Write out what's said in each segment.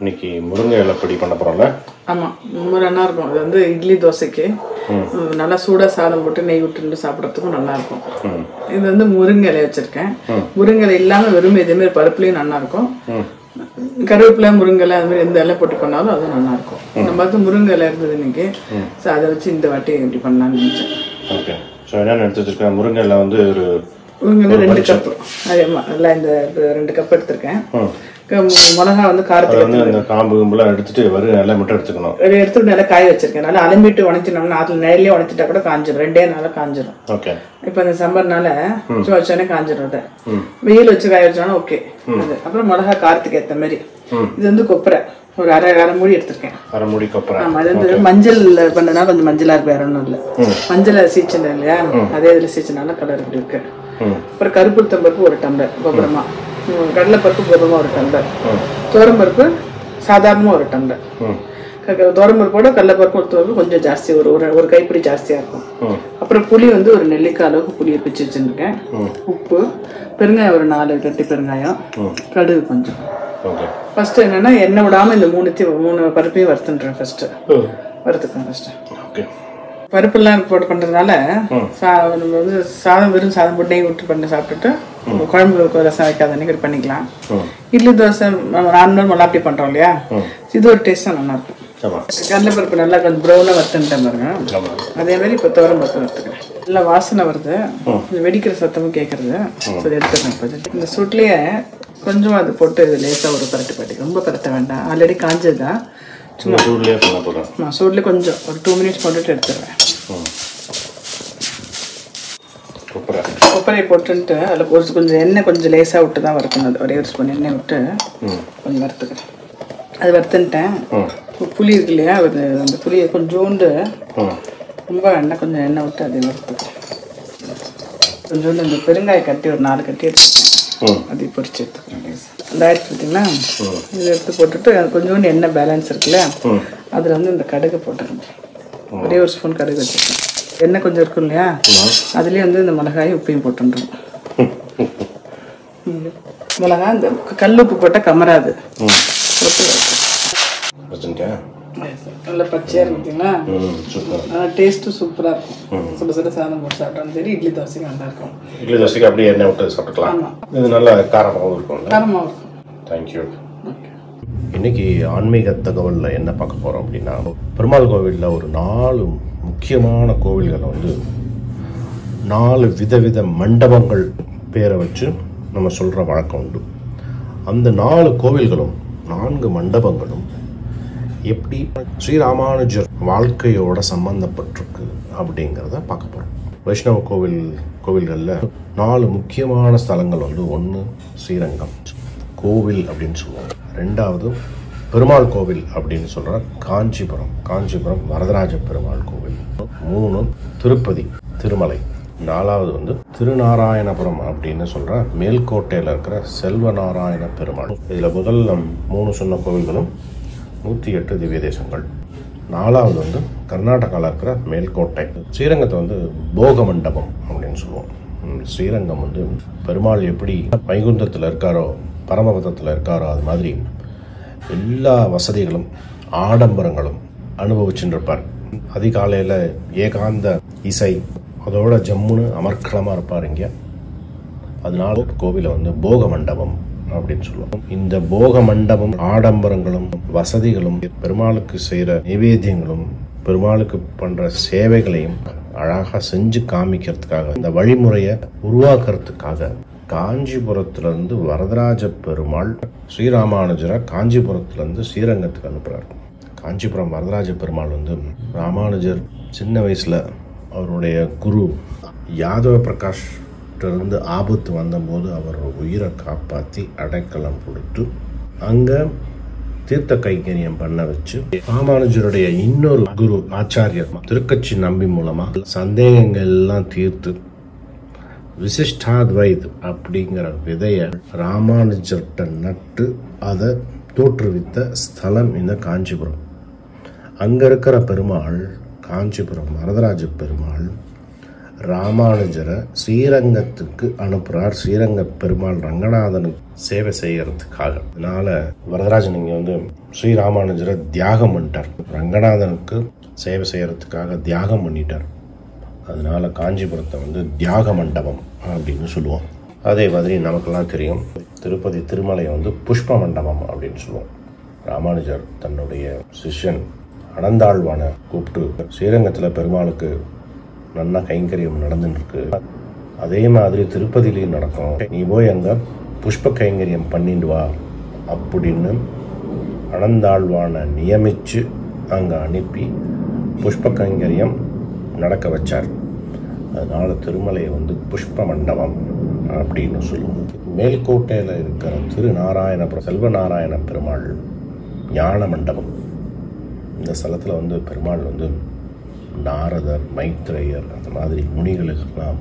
இன்னைக்கு முருங்கை இலை பொடி பண்ண போறோம்ல. ஆமா, ரொம்ப நல்லா இருக்கும். அது வந்து இட்லி தோசைக்கு நல்லா சூடா சாதம் போட்டு நெய் விட்டு சாப்பிட்றதுக்கும் நல்லா இருக்கும். இது வந்து முருங்கை இலை வச்சிருக்கேன். முருங்கை இலை இல்லாம வெறும் இதே மாதிரி பருப்புலயும் நல்லா இருக்கும். கருவேப்பிலை முருங்கை இலை அது மாதிரி எந்த இலை போட்டு பண்ணாலும் அதுவும் நல்லா இருக்கும். நம்ம வந்து முருங்கை இலை இருந்தது இன்னைக்கு, ஸோ அதை வச்சு இந்த வாட்டி இப்படி பண்ணலாம்னு நினைச்சேன். ஓகே, ஸோ என்னென்ன எடுத்து வச்சிருக்கேன்? முருங்கை இலை வந்து ஒரு 2 கப், அதேமா இல்லை இந்த 2 கப் எடுத்திருக்கேன். மிளகா வந்து காரத்துக்கு அந்த காம்பு கும்பெல்லாம் எடுத்துட்டு வரும் நல்லா மட்டும் எடுத்துக்கணும். எடுத்துட்டு நல்லா காய வச்சிருக்கேன். நல்லா அலம்பிட்டு உணச்சினோம்னா அதில் நிழலே உணச்சிட்டா கூட காஞ்சிடும். 2 நாளாக காஞ்சிடும். ஓகே, இப்போ இந்த சம்மர்னால வச்சோடனே காஞ்சிடும். அதை வெயில் வச்சு காய வச்சோன்னா ஓகே. அது அப்புறம் மிளகா காரத்துக்கு ஏற்ற மாதிரி. இது வந்து கொப்பரை ஒரு அரை மூடி எடுத்திருக்கேன். அரை மூடி கொப்பரை. ஆமாம், அது வந்து மஞ்சள் பண்ணதுனால கொஞ்சம் மஞ்சளாக இருக்கு, வேற ஒன்றும் இல்லை. மஞ்சளை சீச்சன இல்லையா, அதே இதில் சீச்சனால கலர் இப்படி இருக்கு. அப்புறம் கருப்பு உளுத்தம்பருப்பு 1 டம்ளர் கோபுரமா, கடலைப்பருப்பு கோபுரமா 1 டம்ளர், துவரம்பருப்பு சாதாரணமாக 1 டம்ளர். துவரம்பருப்போட கடலைப்பருப்பு உளுத்தம்பருப்பு கொஞ்சம் ஜாஸ்தி, ஒரு கைப்பிடி ஜாஸ்தியாக இருக்கும். அப்புறம் புளி வந்து ஒரு நெல்லிக்காய் அளவுக்கு புளியை பிச்சு வச்சுருக்கேன். உப்பு, பெருங்காயம் ஒரு 4 கட்டி பெருங்காயம், கடுகு கொஞ்சம். ஃபர்ஸ்ட் என்னன்னா எண்ணெய் விடாமல் இந்த 3 பருப்பையும் வறுத்துன்றேன். ஃபர்ஸ்ட் வறுத்துக்கேன். ஃபர்ஸ்ட் ஓகே, பருப்பெல்லாம் போட்டு பண்ணுறதுனால நம்ம வந்து வெறும் சாதம் போட்டு நெய் விட்டு பண்ணி சாப்பிட்டுட்டு குழம்பு ரசம் வைக்காத அன்னைக்கு பண்ணிக்கலாம். இட்லி தோசை நார்மல் மல்லாப்பி பண்ணுறோம் இல்லையா, இது ஒரு டேஸ்ட்டாக நல்லாயிருக்கும். கடலைப்பருப்பு நல்லா கொஞ்சம் ப்ரௌனாக வறுத்துட்டேன் பாருங்க. அதே மாதிரி இப்போ துவரம் பருப்பு வறுத்துக்கிறேன். நல்லா வாசனை வருது, கொஞ்சம் வெடிக்கிற சத்தமும் கேட்குறது. சரி, எடுத்துக்கிறேன். இப்போ இந்த சூட்லேயே கொஞ்சமாக அது போட்டு இது லேசாக ஒரு பரட்டு ரொம்ப பரட்ட வேண்டாம், ஆல்ரெடி காஞ்சது தான். சும்மா சூட்லேயே கொஞ்சம் ஒரு 2 மினிட்ஸ் போட்டுட்டு எடுத்துடுவேன். கொப்பரையை போட்டுன்ட்டு அதில் கொஞ்சம் எண்ணெய் கொஞ்சம் லேசாக விட்டு தான் வறுக்கணும். அது ஒரே ஒரு ஸ்பூன் எண்ணெய் விட்டு கொஞ்சம் வறுத்துக்கிறேன். அது வறுத்துன்ட்டேன். புளி இருக்கு இல்லையா, அந்த புளியை கொஞ்சோண்டு ரொம்ப எண்ணெய் கொஞ்சம் எண்ணெய் விட்டு அதை வறுத்துக்கிறேன். கொஞ்சோண்டு இந்த பெருங்காய கட்டி ஒரு 4 கட்டி எடுத்துக்கிறேன். அதை பொரிச்சு எடுத்துக்கிறேன். அந்த ஆயிடுச்சு பார்த்தீங்கன்னா, இதை எடுத்து போட்டுட்டு கொஞ்சோண்டு எண்ணெய் பேலன்ஸ் இருக்குல்ல, அதில் வந்து இந்த கடுகு போட்டுருங்க. ஒரே ஒரு ஸ்பூன் கடுகு வச்சுருக்கேன். எண்ணெய் கொஞ்சம் இருக்கும் இல்லையா, அதுலேயே வந்து இந்த மிளகாயும் உப்பையும் போட்டுருவோம். மிளகா இந்த கல் உப்பு போட்டால் கமராது. நல்ல பச்சையாக இருந்துச்சுங்களா, டேஸ்ட்டும் சூப்பராக இருக்கும். சுட சுட சாதம் போட்டு சாப்பிட்டாலும் சரி, இட்லி தோசைக்கு நல்லா இருக்கும். இட்லி தோசைக்கு அப்படியே எண்ணெய் விட்டு சாப்பிட்டுக்கலாம். இது நல்லா காரமாகவும் இருக்கும். காரமாகவும் இருக்கும். தேங்க்யூ. இன்னைக்கு ஆன்மீக தகவலில் என்ன பார்க்க போகிறோம் அப்படின்னா, பெருமாள் கோவிலில் ஒரு 4 முக்கியமான கோவில்களை வந்து 4 விதவித மண்டபங்கள் பேரை வச்சு நம்ம சொல்கிற வழக்கம் உண்டு. அந்த 4 கோவில்களும் 4 மண்டபங்களும் எப்படி ஸ்ரீராமானுஜர் வாழ்க்கையோட சம்பந்தப்பட்டிருக்கு அப்படிங்கிறத பார்க்க போகிறோம். வைஷ்ணவ கோவில்களில் 4 முக்கியமான ஸ்தலங்கள் வந்து, 1 ஸ்ரீரங்கம் கோவில் அப்படின்னு சொல்லுவாங்க, 2வது பெருமாள் கோவில் அப்படின்னு சொல்கிற காஞ்சிபுரம் வரதராஜ பெருமாள் கோவில், 3 திருப்பதி திருமலை, 4வது வந்து திருநாராயணபுரம் அப்படின்னு சொல்கிற மேல்கோட்டையில் இருக்கிற செல்வநாராயண பெருமாள். இதில் முதல் 3 சொன்ன கோவில்களும் 108 திவ்ய தேசங்கள். 4வது வந்து கர்நாடகாவில் இருக்கிற மேல்கோட்டை. ஸ்ரீரங்கத்தை வந்து போக மண்டபம் அப்படின்னு சொல்லுவோம். ஸ்ரீரங்கம் வந்து பெருமாள் எப்படி வைகுந்தத்தில் இருக்காரோ, பரமபதத்தில் இருக்காரோ, அது மாதிரி எல்லா வசதிகளும் ஆடம்பரங்களும் அனுபவிச்சுருப்பார். அதிகாலையில் ஏகாந்த இசை, அதோட ஜம்முன்னு அமர்க்களமாக இருப்பார் இங்கே. அதனால கோவிலை வந்து போக மண்டபம் அப்படின்னு சொல்லுவோம். இந்த போக மண்டபம் ஆடம்பரங்களும் வசதிகளும் பெருமாளுக்கு செய்கிற நைவேத்தியங்களும் பெருமாளுக்கு பண்ற சேவைகளையும் அழகாக செஞ்சு காமிக்கிறதுக்காக, இந்த வழிமுறையை உருவாக்குறதுக்காக காஞ்சிபுரத்திலிருந்து வரதராஜ பெருமாள் ஸ்ரீராமானுஜரை காஞ்சிபுரத்திலிருந்து ஸ்ரீரங்கத்துக்கு அனுப்புகிறார். காஞ்சிபுரம் வரதராஜ பெருமாள் வந்து ராமானுஜர் சின்ன வயசில் அவருடைய குரு யாதவ பிரகாஷ் இருந்து ஆபத்து வந்தபோது அவர் உயிரை காப்பாற்றி அடைக்கலம் கொடுத்து அங்கே தீர்த்த கைங்கரியம் பண்ண வச்சு, ராமானுஜருடைய இன்னொரு குரு ஆச்சாரியர் திருக்கட்சி நம்பி மூலமா சந்தேகங்கள் எல்லாம் தீர்த்து விசிஷ்டாத்வைத் அப்படிங்கிற விதைய ராமானுஜர்கிட்ட நட்டு அதை தோற்றுவித்த ஸ்தலம் இந்த காஞ்சிபுரம். அங்க இருக்கிற பெருமாள், காஞ்சிபுரம் வரதராஜ பெருமாள் ராமானுஜரை ஸ்ரீரங்கத்துக்கு அனுப்புகிறார். ஸ்ரீரங்க பெருமாள் ரங்கநாதனுக்கு சேவை செய்யறதுக்காக. அதனால வரதராஜன் இங்கே வந்து ஸ்ரீ ராமானுஜரை தியாகம் பண்ணிட்டார். ரங்கநாதனுக்கு சேவை செய்யறதுக்காக தியாகம் பண்ணிட்டார். அதனால காஞ்சிபுரத்தை வந்து தியாக மண்டபம் அப்படின்னு சொல்லுவோம். அதே மாதிரி நமக்கெல்லாம் தெரியும், திருப்பதி திருமலையை வந்து புஷ்ப மண்டபம் அப்படின்னு சொல்லுவோம். ராமானுஜர் தன்னுடைய சிஷ்யன் அனந்தாழ்வானை கூப்பிட்டு ஸ்ரீரங்கத்தில் பெருமாளுக்கு நல்ல கைங்கரியம் நடந்துட்டு இருக்கு, அதே மாதிரி திருப்பதியிலையும் நடக்கும், நீ போய் அங்கே புஷ்ப கைங்கரியம் பண்ணிட்டு வா அப்படின்னு அனந்தாழ்வானை நியமித்து அங்கே அனுப்பி புஷ்ப கைங்கரியம் நடக்க வச்சார். அதனால திருமலையை வந்து புஷ்ப மண்டபம் அப்படின்னு சொல்லுவோம். மேல்கோட்டையில் இருக்கிற திருநாராயணபுரம் செல்வநாராயண பெருமாள் ஞான மண்டபம். இந்த ஸ்தலத்தில் வந்து பெருமாள் வந்து நாரதர், மைத்ரேயர் அந்த மாதிரி முனிகளுக்கெல்லாம்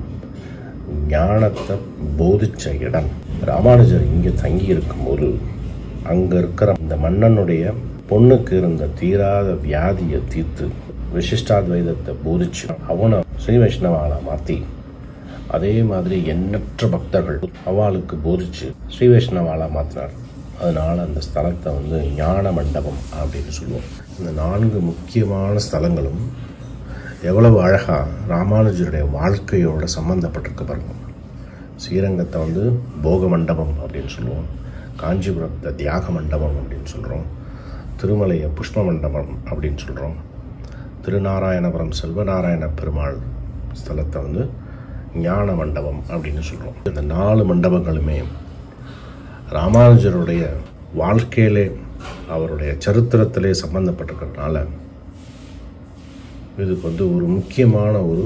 ஞானத்தை போதிச்ச இடம். ராமானுஜர் இங்கே தங்கி இருக்கும்போது அங்கே இருக்கிற இந்த மன்னனுடைய பொண்ணுக்கு இருந்த தீராத வியாதியை தீர்த்து விசிஷ்டாத்வைதத்தை போதிச்சு அவனை ஸ்ரீ வைஷ்ணவால மாற்றி, அதே மாதிரி எண்ணற்ற பக்தர்கள் அவளுக்கு போதிச்சு ஸ்ரீ வைஷ்ணவாலா மாற்றினார். அதனால அந்த ஸ்தலத்தை வந்து ஞான மண்டபம் அப்படின்னு சொல்லுவோம். இந்த 4 முக்கியமான ஸ்தலங்களும் எவ்வளவு அழகாக ராமானுஜருடைய வாழ்க்கையோட சம்மந்தப்பட்டிருக்கு பாருங்க. ஸ்ரீரங்கத்தை வந்து போக மண்டபம் அப்படின்னு சொல்லுவோம், காஞ்சிபுரத்தை தியாக மண்டபம் அப்படின்னு சொல்கிறோம், திருமலையை புஷ்ப மண்டபம் அப்படின்னு சொல்கிறோம், திருநாராயணபுரம் செல்வநாராயண பெருமாள் ஸ்தலத்தை வந்து ஞான மண்டபம் அப்படின்னு சொல்கிறோம். இந்த 4 மண்டபங்களுமே ராமானுஜருடைய வாழ்க்கையிலே அவருடைய சரித்திரத்திலே சம்பந்தப்பட்டிருக்கிறதுனால இதுக்கு வந்து ஒரு முக்கியமான ஒரு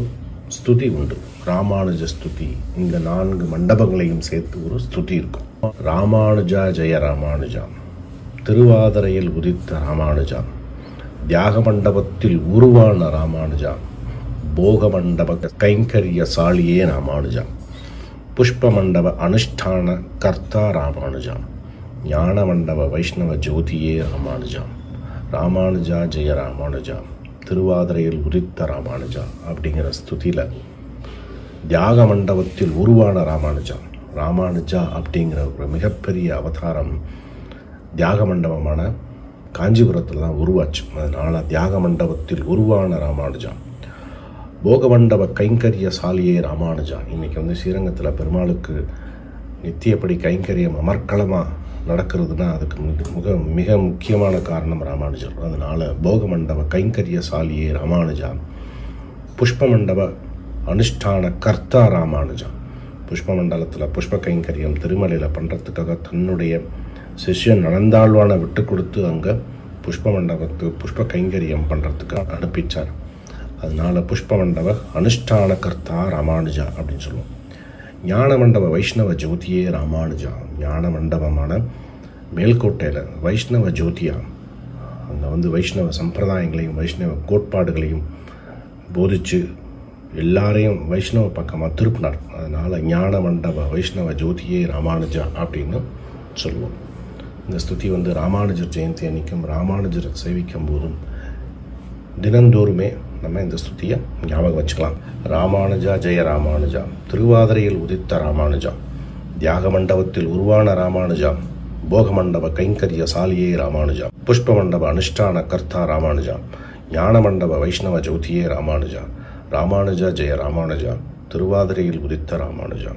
ஸ்துதி உண்டு, ராமானுஜ ஸ்துதி. இந்த 4 மண்டபங்களையும் சேர்த்து ஒரு ஸ்துதி இருக்கும். ராமானுஜா ஜெய ராமானுஜா, திருவாதிரையில் உதித்த ராமானுஜா, தியாக மண்டபத்தில் உருவான ராமானுஜா, போக மண்டப கைங்கரிய சாலியே ராமானுஜா, புஷ்ப மண்டப அனுஷ்டான கர்த்தா ராமானுஜா, ஞான மண்டப வைஷ்ணவ ஜோதியே ராமானுஜா, ராமானுஜா ஜெய ராமானுஜா, திருவாதிரையில் உதித்த ராமானுஜா அப்படிங்கிற ஸ்துதியில் தியாக மண்டபத்தில் உருவான ராமானுஜா, ராமானுஜா அப்படிங்கிற ஒரு மிகப்பெரிய அவதாரம் தியாக மண்டபமான காஞ்சிபுரத்தில் தான் உருவாச்சு. அதனால் தியாக மண்டபத்தில் உருவான ராமானுஜா, போக மண்டப கைங்கரிய சாலியே ராமானுஜா. இன்றைக்கி வந்து ஸ்ரீரங்கத்தில் பெருமாளுக்கு நித்தியப்படி கைங்கரியம் அமர்க்களமாக நடக்கிறதுனா அதுக்கு மிக முக்கியமான காரணம் ராமானுஜர். அதனால் போக மண்டப கைங்கரிய சாலியே ராமானுஜா, புஷ்ப மண்டப அனுஷ்டான கர்த்தா ராமானுஜா. புஷ்ப மண்டலத்தில் புஷ்ப கைங்கரியம் திருமலையில் பண்ணுறதுக்காக தன்னுடைய சிஷ்யன் அனந்தாழ்வானை விட்டு கொடுத்து அங்கே புஷ்ப மண்டபத்துக்கு புஷ்ப கைங்கரியம் பண்ணுறதுக்கு அனுப்பிச்சார். அதனால் புஷ்ப மண்டப அனுஷ்டான கர்த்தா ராமானுஜா அப்படின்னு சொல்லுவோம். ஞான மண்டப வைஷ்ணவ ஜோதியே ராமானுஜா, ஞான மண்டபமான மேல்கோட்டையில் வைஷ்ணவ ஜோதியா, அங்கே வந்து வைஷ்ணவ சம்பிரதாயங்களையும் வைஷ்ணவ கோட்பாடுகளையும் போதிச்சு எல்லாரையும் வைஷ்ணவ பக்கமாக திருப்பினார். அதனால் ஞான மண்டப வைஷ்ணவ ஜோதியே ராமானுஜா அப்படின்னு சொல்லுவோம். இந்த ஸ்துதி வந்து ராமானுஜர் ஜெயந்தி அன்னைக்கும் ராமானுஜரை சேவிக்கும் போதும் தினந்தோறுமே நம்ம இந்த ஸ்துதியை ஞாபகம் வச்சுக்கலாம். ராமானுஜா ஜெய ராமானுஜா, திருவாதிரையில் உதித்த ராமானுஜா, தியாக மண்டபத்தில் உருவான ராமானுஜா, போக மண்டப கைங்கரிய சாலியே ராமானுஜா, புஷ்ப மண்டப அனுஷ்டான கர்த்தா ராமானுஜா, ஞான மண்டப வைஷ்ணவ ஜோதியே ராமானுஜா, ராமானுஜா ஜெய ராமானுஜா, திருவாதிரையில் உதித்த ராமானுஜா.